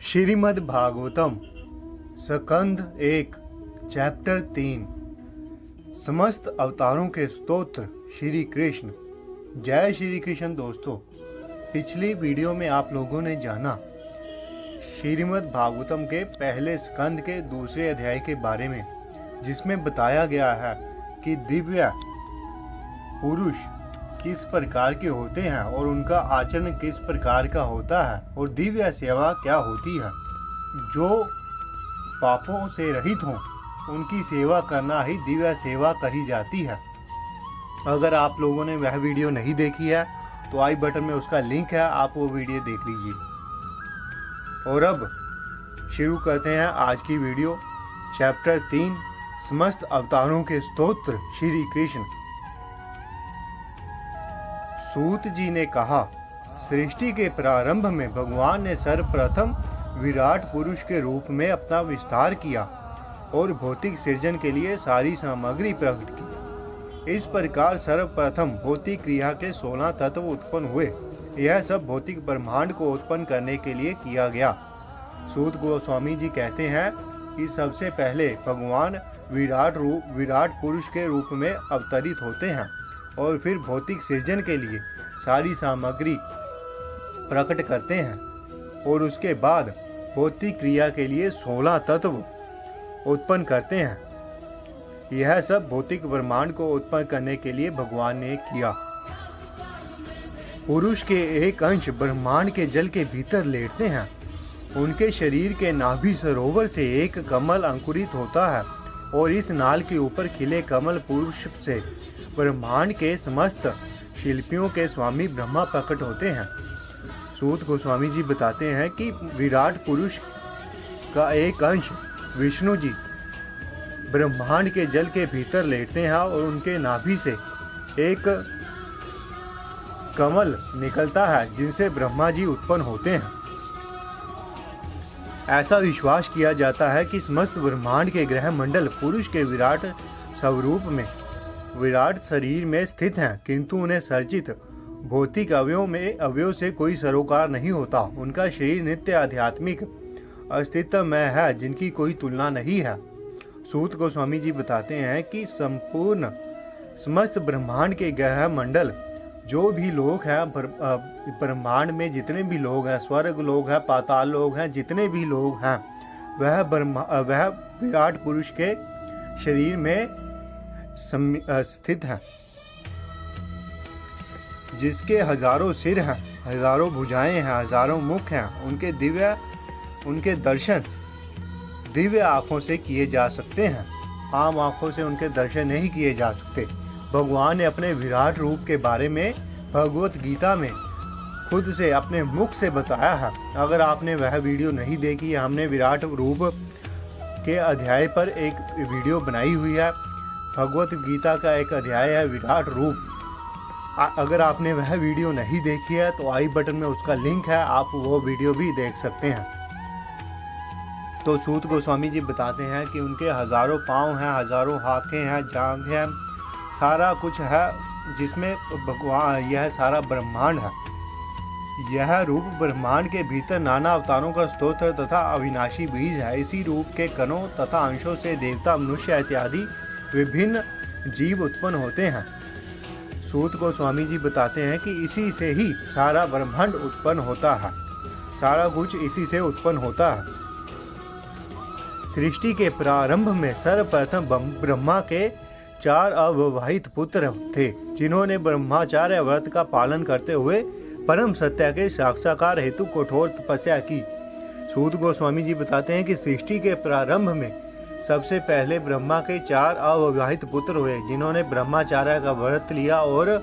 श्रीमद् भागवतम स्कंध 1 चैप्टर 3 समस्त अवतारों के स्तोत्र श्री कृष्ण। जय श्री कृष्ण। दोस्तों, पिछली वीडियो में आप लोगों ने जाना श्रीमद् भागवतम के पहले स्कंद के दूसरे अध्याय के बारे में, जिसमें बताया गया है कि दिव्य पुरुष किस प्रकार के होते हैं और उनका आचरण किस प्रकार का होता है और दिव्य सेवा क्या होती है। जो पापों से रहित हों उनकी सेवा करना ही दिव्य सेवा कही जाती है। अगर आप लोगों ने वह वीडियो नहीं देखी है तो आई बटन में उसका लिंक है, आप वो वीडियो देख लीजिए। और अब शुरू करते हैं आज की वीडियो। चैप्टर 3 समस्त अवतारों के स्तोत्र श्री कृष्ण। सूत जी ने कहा, सृष्टि के प्रारंभ में भगवान ने सर्वप्रथम विराट पुरुष के रूप में अपना विस्तार किया और भौतिक सृजन के लिए सारी सामग्री प्रकट की। इस प्रकार सर्वप्रथम भौतिक क्रिया के 16 तत्व उत्पन्न हुए। यह सब भौतिक ब्रह्मांड को उत्पन्न करने के लिए किया गया। सूत गोस्वामी जी कहते हैं कि सबसे पहले भगवान विराट पुरुष के रूप में अवतरित होते हैं और फिर भौतिक सृजन के लिए सारी सामग्री प्रकट करते हैं और उसके बाद भौतिक क्रिया के लिए 16 तत्व उत्पन्न करते हैं। यह सब भौतिक ब्रह्मांड को उत्पन्न करने के लिए भगवान ने किया। पुरुष के एक अंश ब्रह्मांड के जल के भीतर लेटते हैं। उनके शरीर के नाभि सरोवर से एक कमल अंकुरित होता है और इस नाल के ऊपर खिले कमल पुरुष से ब्रह्मांड के समस्त शिल्पियों के स्वामी ब्रह्मा प्रकट होते हैं। सूत गोस्वामी जी बताते हैं कि विराट पुरुष का एक अंश विष्णु जी ब्रह्मांड के जल के भीतर लेटते हैं और उनके नाभि से एक कमल निकलता है जिनसे ब्रह्मा जी उत्पन्न होते हैं। ऐसा विश्वास किया जाता है कि समस्त ब्रह्मांड के ग्रह मंडल पुरुष के विराट स्वरूप में विराट शरीर में स्थित हैं, किंतु उन्हें सर्जित भौतिक अवयव से कोई सरोकार नहीं होता। उनका शरीर नित्य आध्यात्मिक अस्तित्व में है, जिनकी कोई तुलना नहीं है। सूत गोस्वामी जी बताते हैं कि संपूर्ण समस्त ब्रह्मांड के ग्रह मंडल जो भी लोग हैं, ब्रह्मांड में जितने भी लोग हैं, स्वर्ग लोग हैं, पाताल लोग हैं, जितने भी लोग हैं, वह विराट पुरुष के शरीर में स्थित है, जिसके हजारों सिर हैं, हजारों भुजाएं हैं, हजारों मुख हैं। उनके दर्शन दिव्य आँखों से किए जा सकते हैं। आम आँखों से उनके दर्शन नहीं किए जा सकते। भगवान ने अपने विराट रूप के बारे में भगवत गीता में खुद से अपने मुख से बताया है। अगर आपने वह वीडियो नहीं देखी है, हमने विराट रूप के अध्याय पर एक वीडियो बनाई हुई है। भगवत गीता का एक अध्याय है विराट रूप। अगर आपने वह वीडियो नहीं देखी है तो आई बटन में उसका लिंक है, आप वो वीडियो भी देख सकते हैं। तो सूत गोस्वामी जी बताते हैं कि उनके हजारों पाँव हैं, हजारों आँखें हैं, जांघ हैं, सारा कुछ है, जिसमें भगवान यह सारा ब्रह्मांड है। यह रूप ब्रह्मांड के भीतर नाना अवतारों का स्तोत्र तथा अविनाशी बीज है। इसी रूप के कणों तथा अंशों से देवता, मनुष्य इत्यादि विभिन्न जीव उत्पन्न होते हैं। सूत गोस्वामी जी बताते हैं कि इसी से ही सारा ब्रह्मांड उत्पन्न होता है, सारा कुछ इसी से उत्पन्न होता है। सृष्टि के प्रारंभ में सर्वप्रथम ब्रह्मा के 4 अविवाहित पुत्र थे, जिन्होंने ब्रह्मचार्य व्रत का पालन करते हुए परम सत्य के साक्षात्कार हेतु कठोर तपस्या की। सूत गोस्वामी जी बताते हैं कि सृष्टि के प्रारंभ में सबसे पहले ब्रह्मा के 4 अविवाहित पुत्र हुए, जिन्होंने ब्रह्मचार्य का व्रत लिया और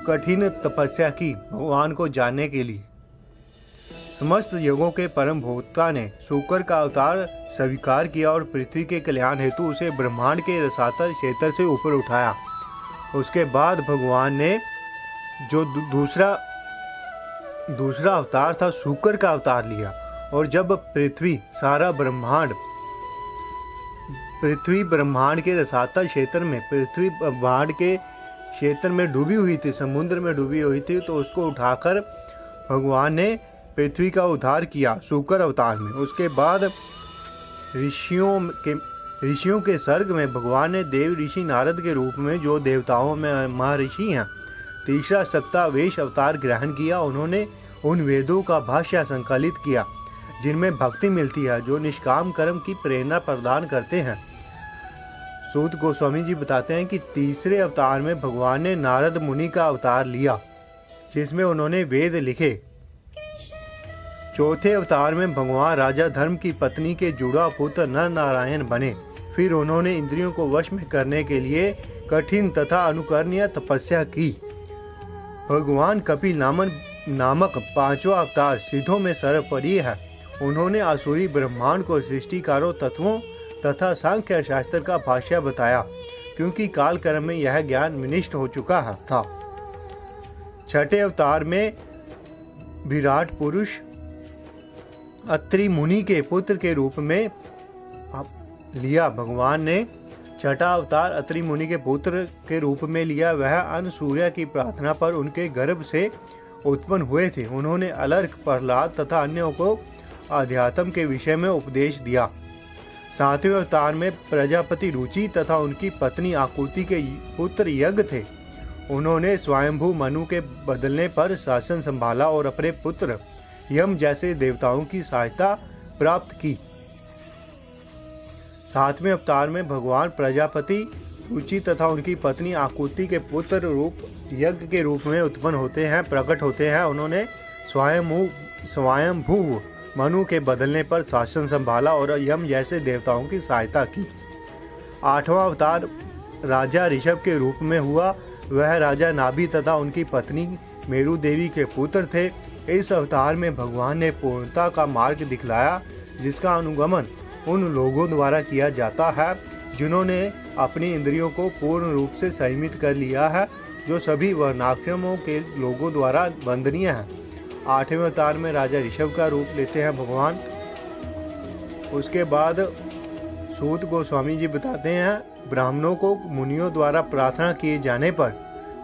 कठिन तपस्या की भगवान को जानने के लिए। समस्त युगों के परम भोक्ता ने शुक्र का अवतार स्वीकार किया और पृथ्वी के कल्याण हेतु उसे ब्रह्मांड के रसातल क्षेत्र से ऊपर उठाया। उसके बाद भगवान ने जो दूसरा अवतार था, शुक्र का अवतार लिया। और जब पृथ्वी ब्रह्मांड के रसातल क्षेत्र में पृथ्वी ब्रह्मांड के क्षेत्र में डूबी हुई थी, समुद्र में डूबी हुई थी, तो उसको उठाकर भगवान ने पृथ्वी का उद्धार किया शुकर अवतार में। उसके बाद ऋषियों के सर्ग में भगवान ने देव ऋषि नारद के रूप में, जो देवताओं में महर्षि हैं, तीसरा सक्तावेश अवतार ग्रहण किया। उन्होंने उन वेदों का भाष्य संकलित किया जिनमें भक्ति मिलती है, जो निष्काम कर्म की प्रेरणा प्रदान करते हैं। सूत गोस्वामी जी बताते हैं कि तीसरे अवतार में भगवान ने नारद मुनि का अवतार लिया, जिसमें उन्होंने वेद लिखे। चौथे अवतार में भगवान राजा धर्म की पत्नी के जुड़ा पुत्र नर नारायण बने। फिर उन्होंने इंद्रियों को वश में करने के लिए कठिन तथा अनुकरणीय तपस्या की। भगवान कपिल नामक पांचवा अवतार सिद्धों में सर्वोपरि है। उन्होंने आसुरी ब्रह्मांड को सृष्टिकारों तत्वों तथा सांख्य शास्त्र का भाष्य बताया, क्योंकि काल कर्म में यह ज्ञान विनिष्ट हो चुका था। छठे अवतार में विराट पुरुष अत्रि मुनि के पुत्र के रूप में लिया। भगवान ने छठा अवतार अत्रि मुनि के पुत्र के रूप में लिया। वह अन्न सूर्य की प्रार्थना पर उनके गर्भ से उत्पन्न हुए थे। उन्होंने अलर्क, प्रहलाद तथा अन्यों को अध्यात्म के विषय में उपदेश दिया। सातवें अवतार में प्रजापति रुचि तथा उनकी पत्नी आकृति के पुत्र यज्ञ थे। उन्होंने स्वयंभू मनु के बदलने पर शासन संभाला और अपने पुत्र यम जैसे देवताओं की सहायता प्राप्त की। सातवें अवतार में भगवान प्रजापति रुचि तथा उनकी पत्नी आकृति के पुत्र रूप यज्ञ के रूप में उत्पन्न होते हैं, प्रकट होते हैं। उन्होंने स्वयंभू मनु के बदलने पर शासन संभाला और यम जैसे देवताओं की सहायता की। आठवां अवतार राजा ऋषभ के रूप में हुआ। वह राजा नाभि तथा उनकी पत्नी मेरु देवी के पुत्र थे। इस अवतार में भगवान ने पूर्णता का मार्ग दिखलाया, जिसका अनुगमन उन लोगों द्वारा किया जाता है जिन्होंने अपनी इंद्रियों को पूर्ण रूप से संयमित कर लिया है, जो सभी वर्णाश्रमों के लोगों द्वारा वंदनीय है। आठवें अवतार में राजा ऋषभ का रूप लेते हैं भगवान। उसके बाद सूत गोस्वामी जी बताते हैं, ब्राह्मणों को मुनियों द्वारा प्रार्थना किए जाने पर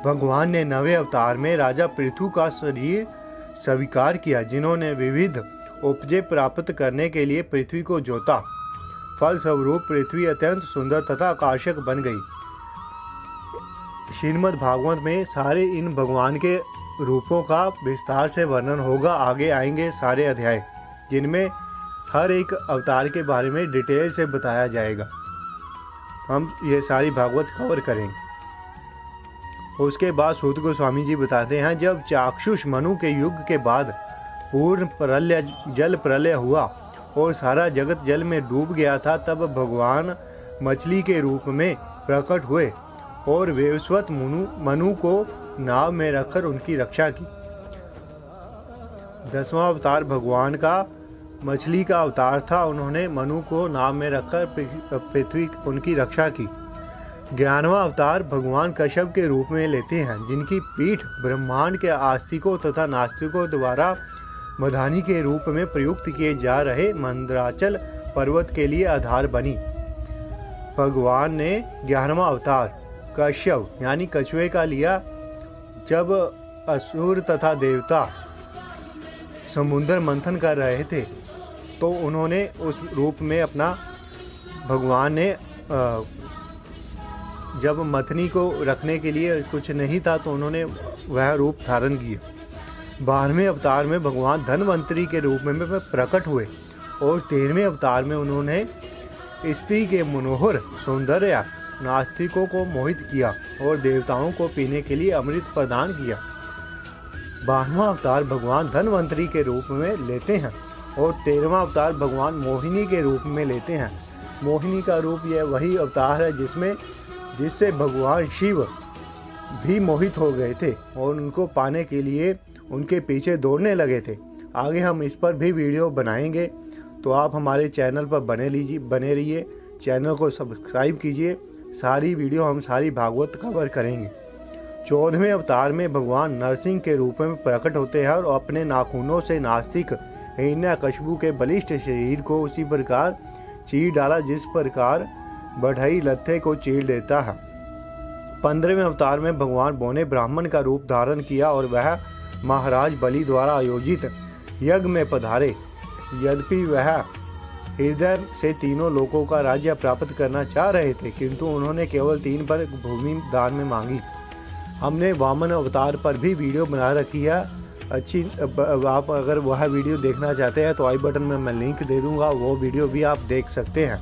भगवान ने नवे अवतार में राजा पृथु का शरीर स्वीकार किया, जिन्होंने विविध उपजे प्राप्त करने के लिए पृथ्वी को जोता। फलस्वरूप पृथ्वी अत्यंत सुंदर तथा आकर्षक बन गई। श्रीमद् भागवत में सारे इन भगवान के रूपों का विस्तार से वर्णन होगा। आगे आएंगे सारे अध्याय, जिनमें हर एक अवतार के बारे में डिटेल से बताया जाएगा। हम ये सारी भागवत कवर करेंगे। उसके बाद सूत गोस्वामी जी बताते हैं, जब चाक्षुष मनु के युग के बाद पूर्ण प्रलय जल प्रलय हुआ और सारा जगत जल में डूब गया था, तब भगवान मछली के रूप में प्रकट हुए और वेवस्वत मनु को नाव में रखकर उनकी रक्षा की। 10वां अवतार भगवान का मछली का अवतार था। उन्होंने मनु को नाव में रखकर पृथ्वी उनकी रक्षा की। 11वां अवतार भगवान कश्यप के रूप में लेते हैं, जिनकी पीठ ब्रह्मांड के आस्तिकों तथा नास्तिकों द्वारा मधानी के रूप में प्रयुक्त किए जा रहे मंदराचल पर्वत के लिए आधार बनी। भगवान ने 11वां अवतार कश्यप यानी कछुए का लिया। जब असुर तथा देवता समुद्र मंथन कर रहे थे, तो उन्होंने उस रूप में अपना भगवान ने जब मथनी को रखने के लिए कुछ नहीं था, तो उन्होंने वह रूप धारण किया। 12वें अवतार में भगवान धनवंतरी के रूप में प्रकट हुए और 13वें अवतार में उन्होंने स्त्री के मनोहर सौंदर्य नास्तिकों को मोहित किया और देवताओं को पीने के लिए अमृत प्रदान किया। 12वां अवतार भगवान धनवंतरी के रूप में लेते हैं और 13वां अवतार भगवान मोहिनी के रूप में लेते हैं। मोहिनी का रूप यह वही अवतार है जिससे भगवान शिव भी मोहित हो गए थे और उनको पाने के लिए उनके पीछे दौड़ने लगे थे। आगे हम इस पर भी वीडियो बनाएंगे, तो आप हमारे चैनल पर बने रहिए। चैनल को सब्सक्राइब कीजिए। सारी वीडियो हम सारी भागवत कवर करेंगे। 14वें अवतार में भगवान नरसिंह के रूप में प्रकट होते हैं और अपने नाखूनों से नास्तिक हिरण्यकशिपु के बलिष्ठ शरीर को उसी प्रकार चीर डाला जिस प्रकार बढ़ई लत्थे को चीर देता है। 15वें अवतार में भगवान बौने ब्राह्मण का रूप धारण किया और वह महाराज बलि द्वारा आयोजित यज्ञ में पधारे। यद्यपि वह हृदय से तीनों लोकों का राज्य प्राप्त करना चाह रहे थे, किंतु उन्होंने केवल 3 पर भूमि दान में मांगी। हमने वामन अवतार पर भी वीडियो बना रखी है अच्छी। आप अगर वह वीडियो देखना चाहते हैं तो आई बटन में मैं लिंक दे दूंगा, वो वीडियो भी आप देख सकते हैं।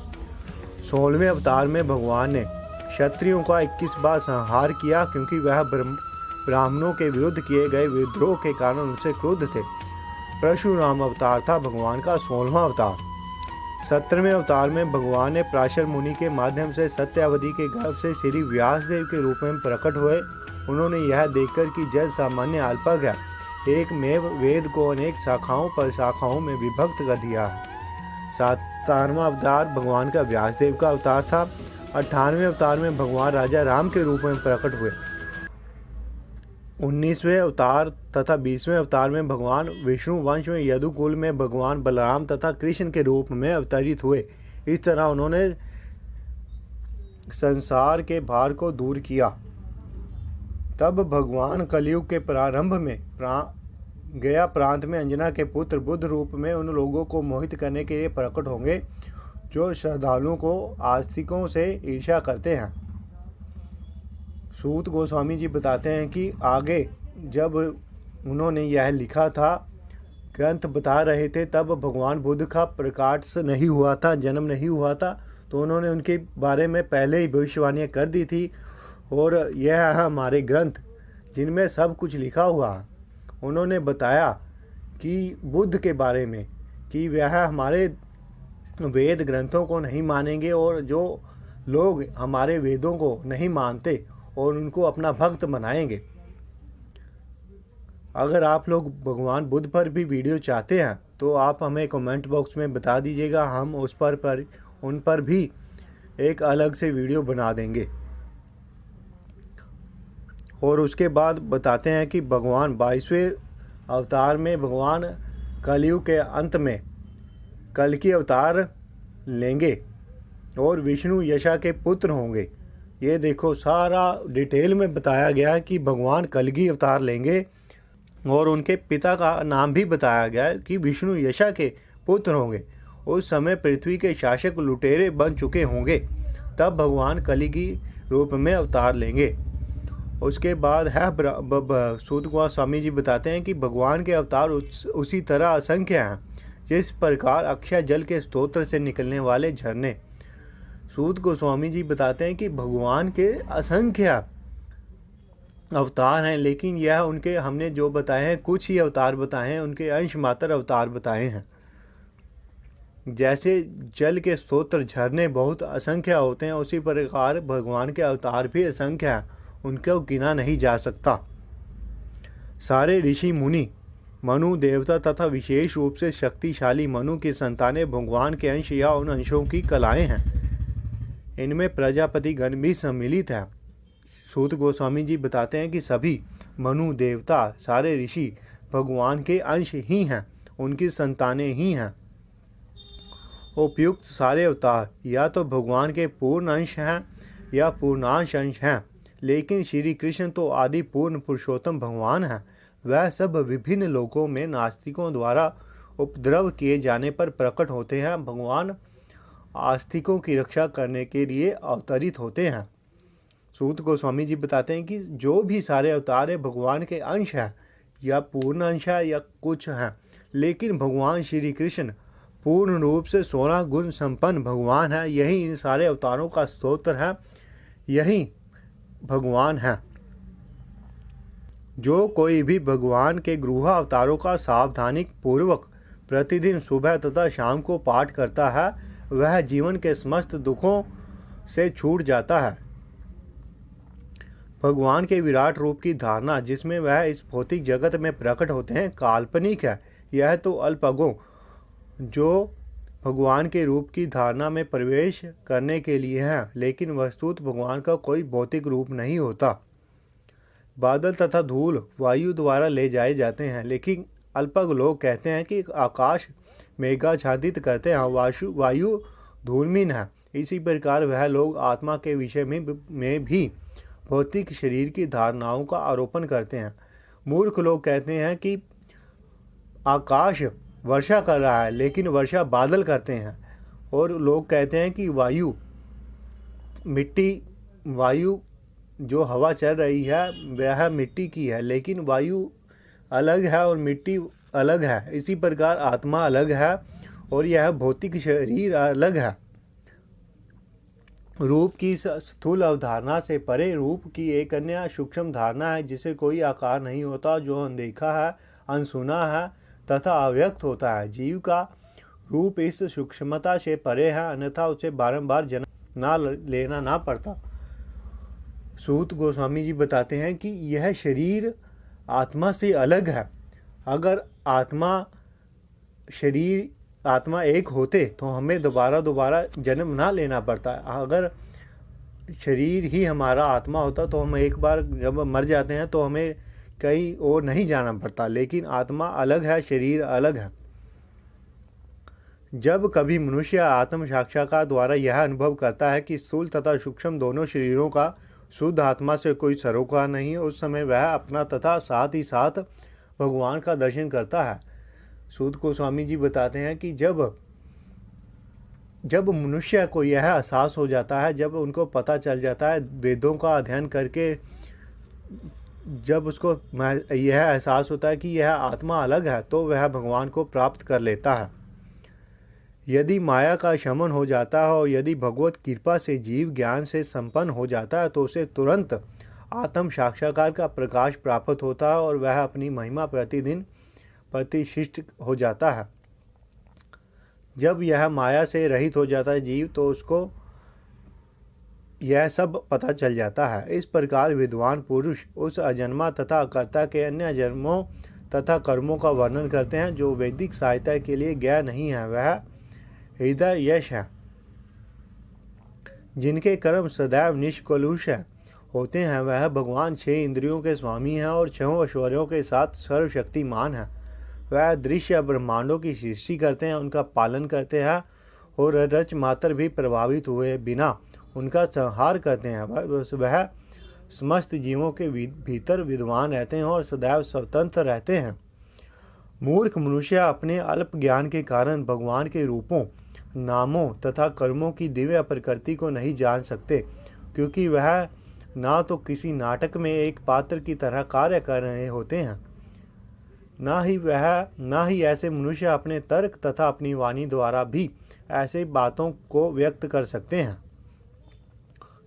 16वें अवतार में भगवान ने क्षत्रियों का 21 बार संहार किया, क्योंकि वह ब्राह्मणों के विरुद्ध किए गए विद्रोह के कारण उनसे क्रुद्ध थे। परशुराम अवतार था भगवान का 16वां अवतार। 17वें अवतार में भगवान ने पराशर मुनि के माध्यम से सत्यावधि के गर्भ से श्री व्यासदेव के रूप में प्रकट हुए। उन्होंने यह देखकर कि जन सामान्य अल्पज्ञ है, एक मेव वेद को अनेक शाखाओं में विभक्त कर दिया। 17वां अवतार भगवान का व्यासदेव का अवतार था। 98वें अवतार में भगवान राजा राम के रूप में प्रकट हुए। 19वें अवतार तथा 20वें अवतार में भगवान विष्णु वंश में यदुकुल में भगवान बलराम तथा कृष्ण के रूप में अवतरित हुए। इस तरह उन्होंने संसार के भार को दूर किया। तब भगवान कलयुग के प्रारंभ में गया प्रांत में अंजना के पुत्र बुद्ध रूप में उन लोगों को मोहित करने के लिए प्रकट होंगे जो श्रद्धालुओं को आस्तिकों से ईर्ष्या करते हैं। सूत गोस्वामी जी बताते हैं कि आगे जब उन्होंने यह लिखा था, ग्रंथ बता रहे थे, तब भगवान बुद्ध का प्रकाश नहीं हुआ था, जन्म नहीं हुआ था, तो उन्होंने उनके बारे में पहले ही भविष्यवाणियाँ कर दी थी। और यह है हमारे ग्रंथ जिनमें सब कुछ लिखा हुआ है। उन्होंने बताया कि बुद्ध के बारे में कि वह हमारे वेद ग्रंथों को नहीं मानेंगे, और जो लोग हमारे वेदों को नहीं मानते और उनको अपना भक्त बनाएंगे। अगर आप लोग भगवान बुद्ध पर भी वीडियो चाहते हैं तो आप हमें कमेंट बॉक्स में बता दीजिएगा, हम उन पर भी एक अलग से वीडियो बना देंगे। और उसके बाद बताते हैं कि भगवान 22वें अवतार में भगवान कलयुग के अंत में कल्कि अवतार लेंगे और विष्णु यशा के पुत्र होंगे। ये देखो सारा डिटेल में बताया गया है कि भगवान कल्कि अवतार लेंगे, और उनके पिता का नाम भी बताया गया है कि विष्णु यशा के पुत्र होंगे। उस समय पृथ्वी के शासक लुटेरे बन चुके होंगे, तब भगवान कल्कि रूप में अवतार लेंगे। उसके बाद है सूत गोस्वामी जी बताते हैं कि भगवान के अवतार उसी तरह असंख्य हैं जिस प्रकार अक्षय जल के स्तोत्र से निकलने वाले झरने। सूत गोस्वामी जी बताते हैं कि भगवान के असंख्य अवतार हैं, लेकिन यह उनके हमने जो बताए हैं कुछ ही अवतार बताए हैं, उनके अंश मात्र अवतार बताए हैं। जैसे जल के स्तोत्र झरने बहुत असंख्य होते हैं, उसी प्रकार भगवान के अवतार भी असंख्य हैं, उनको गिना नहीं जा सकता। सारे ऋषि मुनि, मनु देवता तथा विशेष रूप से शक्तिशाली मनु की संतानें भगवान के अंश या उन अंशों की कलाएं हैं। इनमें प्रजापति गण भी सम्मिलित है। सूत गोस्वामी जी बताते हैं कि सभी मनु देवता, सारे ऋषि भगवान के अंश ही हैं, उनकी संतानें ही हैं। उपयुक्त सारे अवतार या तो भगवान के पूर्ण अंश हैं या पूर्णांश अंश हैं, लेकिन श्री कृष्ण तो आदि पूर्ण पुरुषोत्तम भगवान हैं। वह सब विभिन्न लोकों में नास्तिकों द्वारा उपद्रव किए जाने पर प्रकट होते हैं। भगवान आस्तिकों की रक्षा करने के लिए अवतरित होते हैं। सूत गोस्वामी जी बताते हैं कि जो भी सारे अवतार हैं भगवान के अंश हैं या पूर्ण अंश है या कुछ हैं, लेकिन भगवान श्री कृष्ण पूर्ण रूप से 16 गुण संपन्न भगवान है। यही इन सारे अवतारों का स्तोत्र है, यही भगवान है। जो कोई भी भगवान के गृह अवतारों का सावधानी पूर्वक प्रतिदिन सुबह तथा शाम को पाठ करता है, वह जीवन के समस्त दुखों से छूट जाता है। भगवान के विराट रूप की धारणा जिसमें वह इस भौतिक जगत में प्रकट होते हैं काल्पनिक है। यह तो अल्पज्ञों जो भगवान के रूप की धारणा में प्रवेश करने के लिए हैं, लेकिन वस्तुतः भगवान का कोई भौतिक रूप नहीं होता। बादल तथा धूल वायु द्वारा ले जाए जाते हैं, लेकिन अल्पज्ञ लोग कहते हैं कि आकाश मेघाच्छादित करते हैं, वायु धूलमीन है। इसी प्रकार वह लोग आत्मा के विषय में भी भौतिक शरीर की धारणाओं का आरोपण करते हैं। मूर्ख लोग कहते हैं कि आकाश वर्षा कर रहा है, लेकिन वर्षा बादल करते हैं। और लोग कहते हैं कि वायु जो हवा चल रही है वह मिट्टी की है, लेकिन वायु अलग है और मिट्टी अलग है। इसी प्रकार आत्मा अलग है और यह भौतिक शरीर अलग है। रूप की स्थूल अवधारणा से परे रूप की एक अन्य सूक्ष्म धारणा है, जिसे कोई आकार नहीं होता, जो अनदेखा है, अनसुना है तथा अव्यक्त होता है। जीव का रूप इस सूक्ष्मता से परे है, अन्यथा उसे बारंबार जन्म ना लेना ना पड़ता। सूत गोस्वामी जी बताते हैं कि यह शरीर आत्मा से अलग है। अगर आत्मा एक होते तो हमें दोबारा जन्म ना लेना पड़ता। अगर शरीर ही हमारा आत्मा होता तो हम एक बार जब मर जाते हैं तो हमें कहीं और नहीं जाना पड़ता, लेकिन आत्मा अलग है, शरीर अलग है। जब कभी मनुष्य आत्म साक्षात्कार द्वारा यह अनुभव करता है कि स्थूल तथा सूक्ष्म दोनों शरीरों का शुद्ध आत्मा से कोई सरोकार नहीं है, उस समय वह अपना तथा साथ ही साथ भगवान का दर्शन करता है। सूत गोस्वामी जी बताते हैं कि जब मनुष्य को यह एहसास हो जाता है, जब उनको पता चल जाता है वेदों का अध्ययन करके, जब उसको यह एहसास होता है कि यह आत्मा अलग है, तो वह भगवान को प्राप्त कर लेता है। यदि माया का शमन हो जाता है और यदि भगवत कृपा से जीव ज्ञान से संपन्न हो जाता है, तो उसे तुरंत आत्म साक्षात्कार का प्रकाश प्राप्त होता है और वह अपनी महिमा प्रतिदिन प्रतिष्ठित हो जाता है। जब यह माया से रहित हो जाता है जीव, तो उसको यह सब पता चल जाता है। इस प्रकार विद्वान पुरुष उस अजन्मा तथा कर्ता के अन्य जन्मों तथा कर्मों का वर्णन करते हैं, जो वैदिक साहित्य के लिए ज्ञान नहीं है। वह हृदय यश है, जिनके कर्म सदैव निष्कलुष होते हैं। वह भगवान 6 इंद्रियों के स्वामी हैं और 6 ऐश्वर्यों के साथ सर्वशक्तिमान है। वह दृश्य ब्रह्मांडों की सृष्टि करते हैं, उनका पालन करते हैं और रच मात्र भी प्रभावित हुए बिना उनका संहार करते हैं। वह समस्त जीवों के भीतर विद्वान रहते हैं और सदैव स्वतंत्र रहते हैं। मूर्ख मनुष्य अपने अल्प ज्ञान के कारण भगवान के रूपों, नामों तथा कर्मों की दिव्य प्रकृति को नहीं जान सकते, क्योंकि वह ना तो किसी नाटक में एक पात्र की तरह कार्य कर रहे होते हैं, ना ही ऐसे मनुष्य अपने तर्क तथा अपनी वाणी द्वारा भी ऐसे बातों को व्यक्त कर सकते हैं।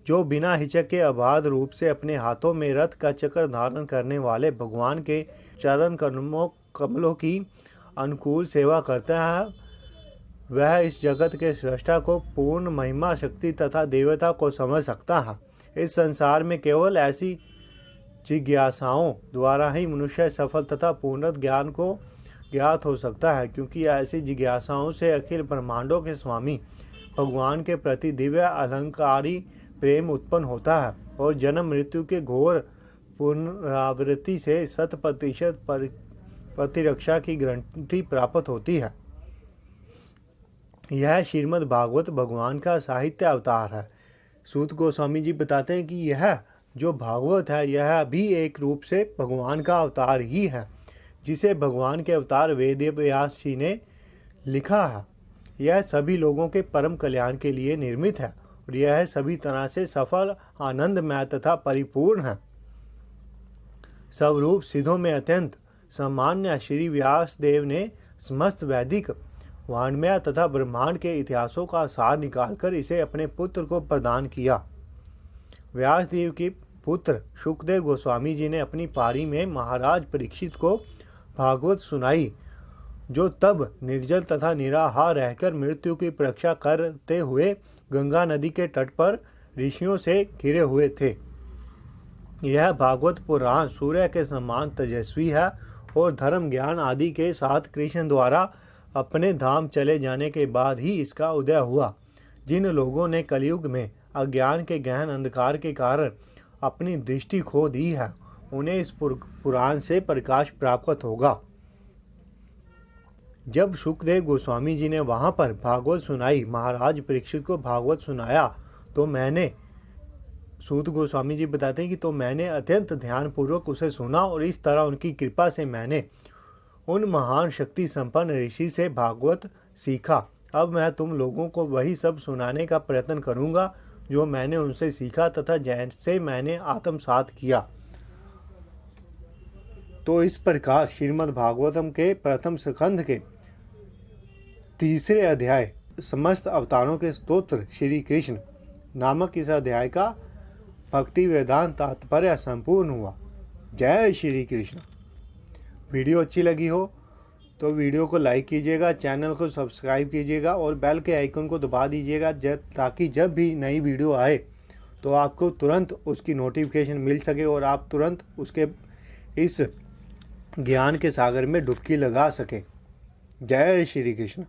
जो बिना हिचक के अबाध रूप से अपने हाथों में रथ का चक्र धारण करने वाले भगवान के चरण कमलों की अनुकूल सेवा करता है, वह इस जगत के सृष्टा को पूर्ण महिमा, शक्ति तथा देवता को समझ सकता है। इस संसार में केवल ऐसी जिज्ञासाओं द्वारा ही मनुष्य सफल तथा पूर्ण ज्ञान को ज्ञात हो सकता है, क्योंकि ऐसी जिज्ञासाओं से अखिल ब्रह्मांडों के स्वामी भगवान के प्रति दिव्य अलंकारी प्रेम उत्पन्न होता है और जन्म मृत्यु के घोर पुनरावृत्ति से 100% प्रतिरक्षा की गारंटी प्राप्त होती है। यह श्रीमद् भागवत भगवान का साहित्य अवतार है। सूत गोस्वामी जी बताते हैं कि यह जो भागवत है, यह भी एक रूप से भगवान का अवतार ही है, जिसे भगवान के अवतार वेद व्यास जी ने लिखा है। यह सभी लोगों के परम कल्याण के लिए निर्मित है और यह सभी तरह से सफल, आनंदमय तथा परिपूर्ण है। स्वरूप सिद्धों में अत्यंत सामान्य श्री व्यास देव ने समस्त वैदिक, वाङ्मय तथा ब्रह्मांड के इतिहासों का सार निकालकर इसे अपने पुत्र को प्रदान किया। व्यास देव के पुत्र शुकदेव गोस्वामी जी ने अपनी पारी में महाराज परीक्षित को भागवत सुनाई, जो तब निर्जल तथा निराहार रहकर मृत्यु की परीक्षा करते हुए गंगा नदी के तट पर ऋषियों से घिरे हुए थे। यह भागवत पुराण सूर्य के समान तेजस्वी है और धर्म, ज्ञान आदि के साथ कृष्ण द्वारा अपने धाम चले जाने के बाद ही इसका उदय हुआ। जिन लोगों ने कलयुग में अज्ञान के गहन अंधकार के कारण अपनी दृष्टि खो दी है, उन्हें इस पुराण से प्रकाश प्राप्त होगा। जब शुकदेव गोस्वामी जी ने वहां पर भागवत सुनाई, महाराज परीक्षित को भागवत सुनाया, तो सूत गोस्वामी जी बताते हैं कि मैंने अत्यंत ध्यानपूर्वक उसे सुना और इस तरह उनकी कृपा से मैंने उन महान शक्ति संपन्न ऋषि से भागवत सीखा। अब मैं तुम लोगों को वही सब सुनाने का प्रयत्न करूंगा जो मैंने उनसे सीखा तथा जैसे मैंने आत्मसात किया। तो इस प्रकार श्रीमद् भागवतम के प्रथम स्कंध के 3 अध्याय समस्त अवतारों के स्तोत्र श्री कृष्ण नामक इस अध्याय का भक्ति वेदांत तात्पर्य संपूर्ण हुआ। जय श्री कृष्ण। वीडियो अच्छी लगी हो तो वीडियो को लाइक कीजिएगा, चैनल को सब्सक्राइब कीजिएगा और बेल के आइकन को दबा दीजिएगा ताकि जब भी नई वीडियो आए तो आपको तुरंत उसकी नोटिफिकेशन मिल सके और आप तुरंत उसके इस ज्ञान के सागर में डुबकी लगा सकें। जय श्री कृष्ण।